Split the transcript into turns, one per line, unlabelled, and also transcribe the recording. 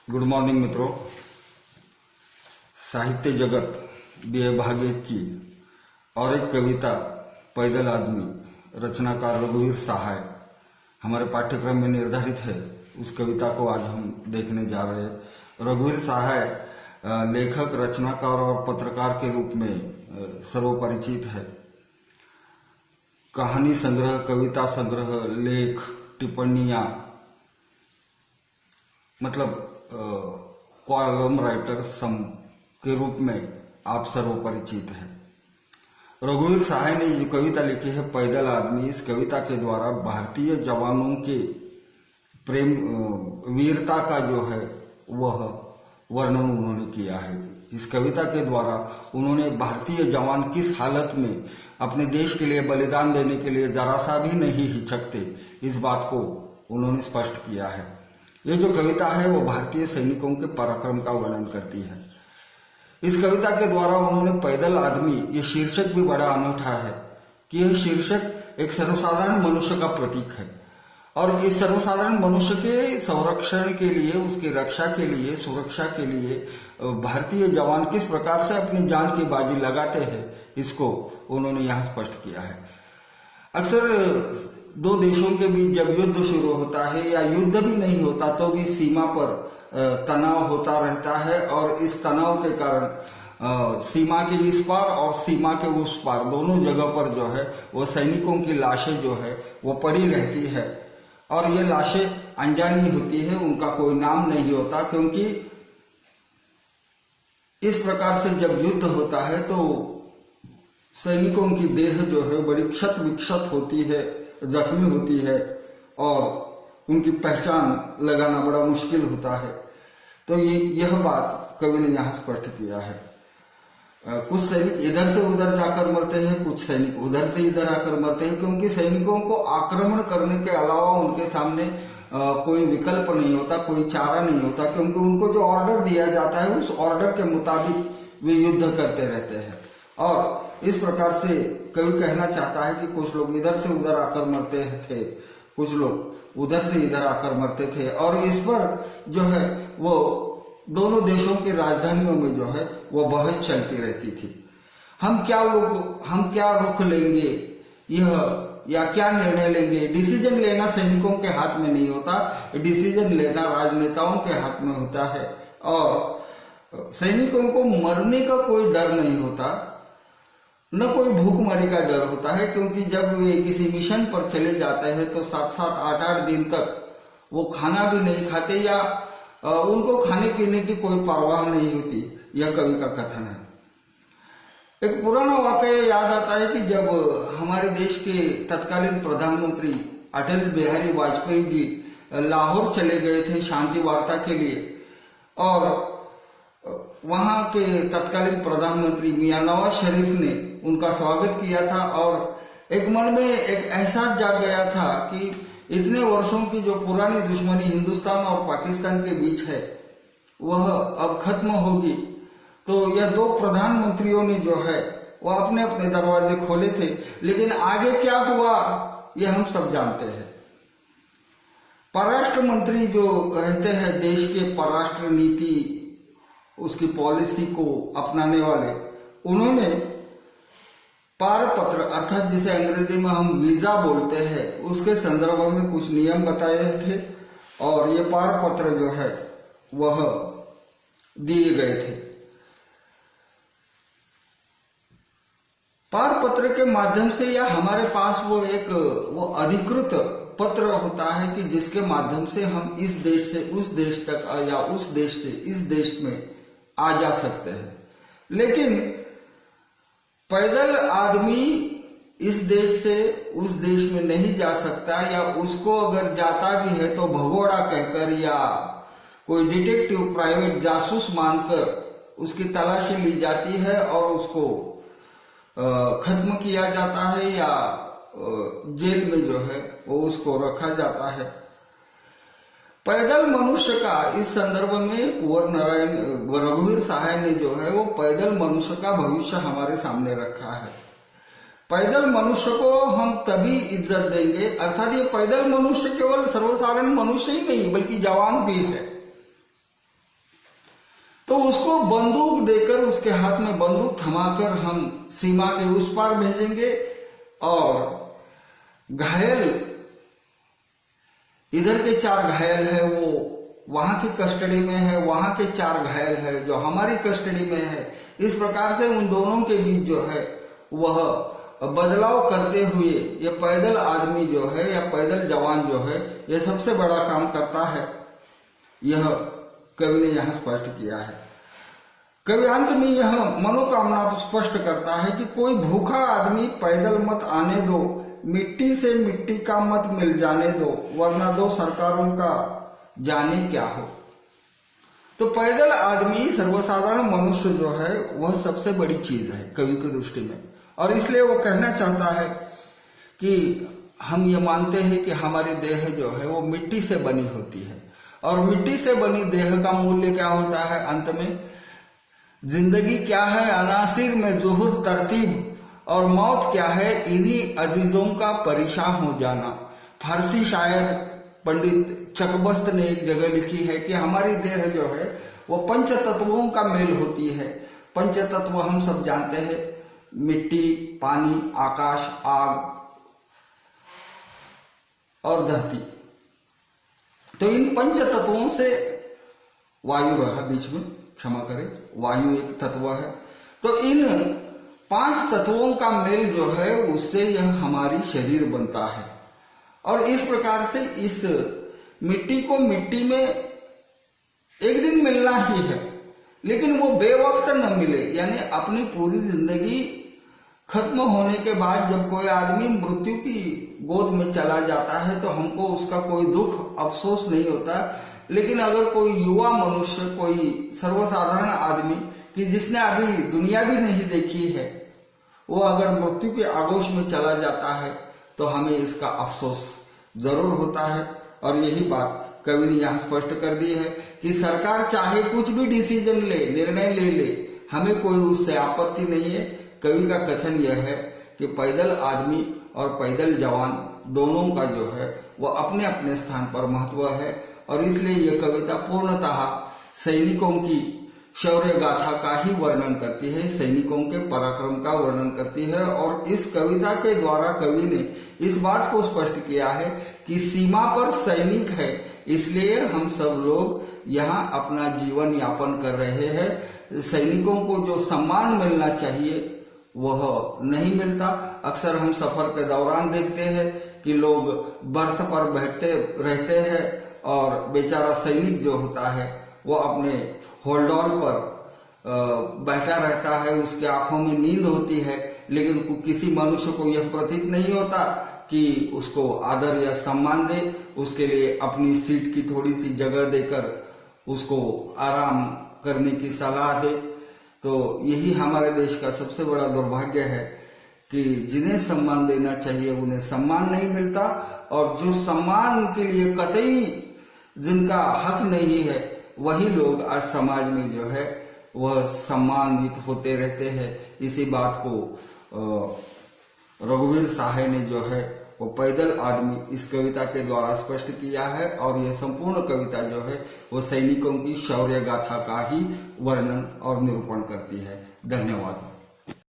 Good morning मित्रों। साहित्य जगत बी.ए. भाग 1 की और एक कविता पैदल आदमी रचनाकार रघुवीर सहाय हमारे पाठ्यक्रम में निर्धारित है। उस कविता को आज हम देखने जा रहे हैं। रघुवीर सहाय लेखक, रचनाकार और पत्रकार के रूप में सर्वपरिचित है। कहानी संग्रह, कविता संग्रह, लेख, टिप्पणियां, मतलब कॉलम राइटर के रूप में आप सर्वपरिचित हैं। रघुवीर सहाय ने जो कविता लिखी है पैदल आदमी, इस कविता के द्वारा भारतीय जवानों के प्रेम वीरता का जो है वह वर्णन उन्होंने किया है। इस कविता के द्वारा उन्होंने भारतीय जवान किस हालत में अपने देश के लिए बलिदान देने के लिए जरा सा भी नहीं हिचकते, इस बात को उन्होंने स्पष्ट किया है। ये जो कविता है वो भारतीय सैनिकों के पराक्रम का वर्णन करती है। इस कविता के द्वारा उन्होंने पैदल आदमी, ये शीर्षक भी बड़ा अनूठा है कि यह शीर्षक एक सर्वसाधारण मनुष्य का प्रतीक है और इस सर्वसाधारण मनुष्य के संरक्षण के लिए, उसकी रक्षा के लिए, सुरक्षा के लिए भारतीय जवान किस प्रकार से अपनी जान की बाजी लगाते हैं, इसको उन्होंने यहाँ स्पष्ट किया है। अक्सर दो देशों के बीच जब युद्ध शुरू होता है या युद्ध भी नहीं होता तो भी सीमा पर तनाव होता रहता है और इस तनाव के कारण सीमा के इस पार और सीमा के उस पार दोनों जगह पर जो है वो सैनिकों की लाशें जो है वो पड़ी रहती है और ये लाशें अनजानी होती है, उनका कोई नाम नहीं होता, क्योंकि इस प्रकार से जब युद्ध होता है तो सैनिकों की देह जो है बड़ी क्षत विक्षत होती है, जख्मी होती है और उनकी पहचान लगाना बड़ा मुश्किल होता है। तो यह बात कवि ने यहाँ स्पष्ट किया है। कुछ सैनिक इधर से उधर जाकर मरते हैं, कुछ सैनिक उधर से इधर आकर मरते हैं, क्योंकि सैनिकों को आक्रमण करने के अलावा उनके सामने कोई विकल्प नहीं होता, कोई चारा नहीं होता, क्योंकि उनको जो ऑर्डर दिया जाता है उस ऑर्डर के मुताबिक वे युद्ध करते रहते हैं। और इस प्रकार से कवि कहना चाहता है कि कुछ लोग इधर से उधर आकर मरते थे, कुछ लोग उधर से इधर आकर मरते थे और इस पर जो है वो दोनों देशों की राजधानियों में जो है वो बहस चलती रहती थी। हम क्या रुख लेंगे यह या क्या निर्णय लेंगे। डिसीजन लेना सैनिकों के हाथ में नहीं होता, डिसीजन लेना राजनेताओं के हाथ में होता है और सैनिकों को मरने का कोई डर नहीं होता, न कोई भूखमरी का डर होता है, क्योंकि जब वे किसी मिशन पर चले जाते हैं तो 7-7, 8-8 दिन तक वो खाना भी नहीं खाते या उनको खाने पीने की कोई परवाह नहीं होती। यह कवि का कथन है। एक पुराना वाकया याद आता है कि जब हमारे देश के तत्कालीन प्रधानमंत्री अटल बिहारी वाजपेयी जी लाहौर चले गए थे शांति वार्ता के लिए और वहां के तत्कालीन प्रधानमंत्री मियां नवाज शरीफ ने उनका स्वागत किया था और एक मन में एक एहसास जाग गया था कि इतने वर्षों की जो पुरानी दुश्मनी हिंदुस्तान और पाकिस्तान के बीच है वह अब खत्म होगी। तो यह दो प्रधानमंत्रियों ने जो है वह अपने अपने दरवाजे खोले थे, लेकिन आगे क्या हुआ यह हम सब जानते हैं। परराष्ट्र मंत्री जो रहते हैं, देश के परराष्ट्र नीति उसकी पॉलिसी को अपनाने वाले, उन्होंने पारपत्र अर्थात जिसे अंग्रेजी में हम वीजा बोलते हैं उसके संदर्भ में कुछ नियम बताए थे और ये पारपत्र जो है वह दिए गए थे। पारपत्र के माध्यम से या हमारे पास वो अधिकृत पत्र होता है कि जिसके माध्यम से हम इस देश से उस देश तक या उस देश से इस देश में आ जा सकते हैं। लेकिन पैदल आदमी इस देश से उस देश में नहीं जा सकता, या उसको अगर जाता भी है तो भगोड़ा कहकर या कोई डिटेक्टिव प्राइवेट जासूस मानकर उसकी तलाशी ली जाती है और उसको खत्म किया जाता है या जेल में जो है वो उसको रखा जाता है। पैदल मनुष्य का इस संदर्भ में कुंवर नारायण रघुवीर सहाय ने जो है वो पैदल मनुष्य का भविष्य हमारे सामने रखा है। पैदल मनुष्य को हम तभी इज्जत देंगे, अर्थात ये पैदल मनुष्य केवल सर्वसाधारण मनुष्य ही नहीं बल्कि जवान भी है। तो उसको बंदूक देकर, उसके हाथ में बंदूक थमाकर हम सीमा के उस पार भेजेंगे, और घायल, इधर के 4 घायल है वो वहां की कस्टडी में है, वहां के 4 घायल है जो हमारी कस्टडी में है। इस प्रकार से उन दोनों के बीच जो है वह बदलाव करते हुए ये पैदल आदमी जो है या पैदल जवान जो है ये सबसे बड़ा काम करता है। यह कवि ने यहां स्पष्ट किया है। कवि अंत में यह मनोकामना स्पष्ट करता है कि कोई भूखा आदमी पैदल मत आने दो, मिट्टी से मिट्टी का मत मिल जाने दो, वरना दो सरकारों का जाने क्या हो। तो पैदल आदमी, सर्वसाधारण मनुष्य जो है वह सबसे बड़ी चीज है कवि की दृष्टि में, और इसलिए वो कहना चाहता है कि हम ये मानते हैं कि हमारी देह जो है वो मिट्टी से बनी होती है, और मिट्टी से बनी देह का मूल्य क्या होता है, अंत में जिंदगी क्या है, अनासिर में जुहूर तरतीब, और मौत क्या है, इन्हीं अजीजों का परेशान हो जाना। फारसी शायर पंडित चकबस्त ने एक जगह लिखी है कि हमारी देह जो है वो पंच तत्वों का मेल होती है। पंच तत्व हम सब जानते हैं, मिट्टी, पानी, आकाश, आग और धरती। तो इन पंच तत्वों से वायु रहा बीच में, क्षमा करें, वायु एक तत्व है। तो इन 5 तत्वों का मेल जो है उससे यह हमारी शरीर बनता है, और इस प्रकार से इस मिट्टी को मिट्टी में एक दिन मिलना ही है, लेकिन वो बेवक्त न मिले, यानी अपनी पूरी जिंदगी खत्म होने के बाद जब कोई आदमी मृत्यु की गोद में चला जाता है तो हमको उसका कोई दुख, अफसोस नहीं होता। लेकिन अगर कोई युवा मनुष्य, कोई सर्वसाधारण आदमी कि जिसने अभी दुनिया भी नहीं देखी है, वो अगर मृत्यु के आगोश में चला जाता है तो हमें इसका अफसोस जरूर होता है। और यही बात कवि ने यहाँ स्पष्ट कर दी है कि सरकार चाहे कुछ भी डिसीजन ले, निर्णय ले, हमें कोई उससे आपत्ति नहीं है। कवि का कथन यह है कि पैदल आदमी और पैदल जवान दोनों का जो है वो अपने अपने स्थान पर महत्व है, और इसलिए यह कविता पूर्णतः सैनिकों की शौर्य गाथा का ही वर्णन करती है, सैनिकों के पराक्रम का वर्णन करती है। और इस कविता के द्वारा कवि ने इस बात को स्पष्ट किया है कि सीमा पर सैनिक है, इसलिए हम सब लोग यहाँ अपना जीवन यापन कर रहे हैं। सैनिकों को जो सम्मान मिलना चाहिए वह नहीं मिलता। अक्सर हम सफर के दौरान देखते हैं कि लोग बर्थ पर बैठते रहते हैं, और बेचारा सैनिक जो होता है वो अपने होल्डॉन पर बैठा रहता है, उसके आंखों में नींद होती है, लेकिन किसी मनुष्य को यह प्रतीत नहीं होता कि उसको आदर या सम्मान दे, उसके लिए अपनी सीट की थोड़ी सी जगह देकर उसको आराम करने की सलाह दे। तो यही हमारे देश का सबसे बड़ा दुर्भाग्य है कि जिन्हें सम्मान देना चाहिए उन्हें सम्मान नहीं मिलता, और जो सम्मान के लिए कतई जिनका हक नहीं है वही लोग आज समाज में जो है वह सम्मानित होते रहते हैं। इसी बात को रघुवीर साहे ने जो है वो पैदल आदमी इस कविता के द्वारा स्पष्ट किया है, और यह संपूर्ण कविता जो है वो सैनिकों की शौर्य गाथा का ही वर्णन और निरूपण करती है। धन्यवाद।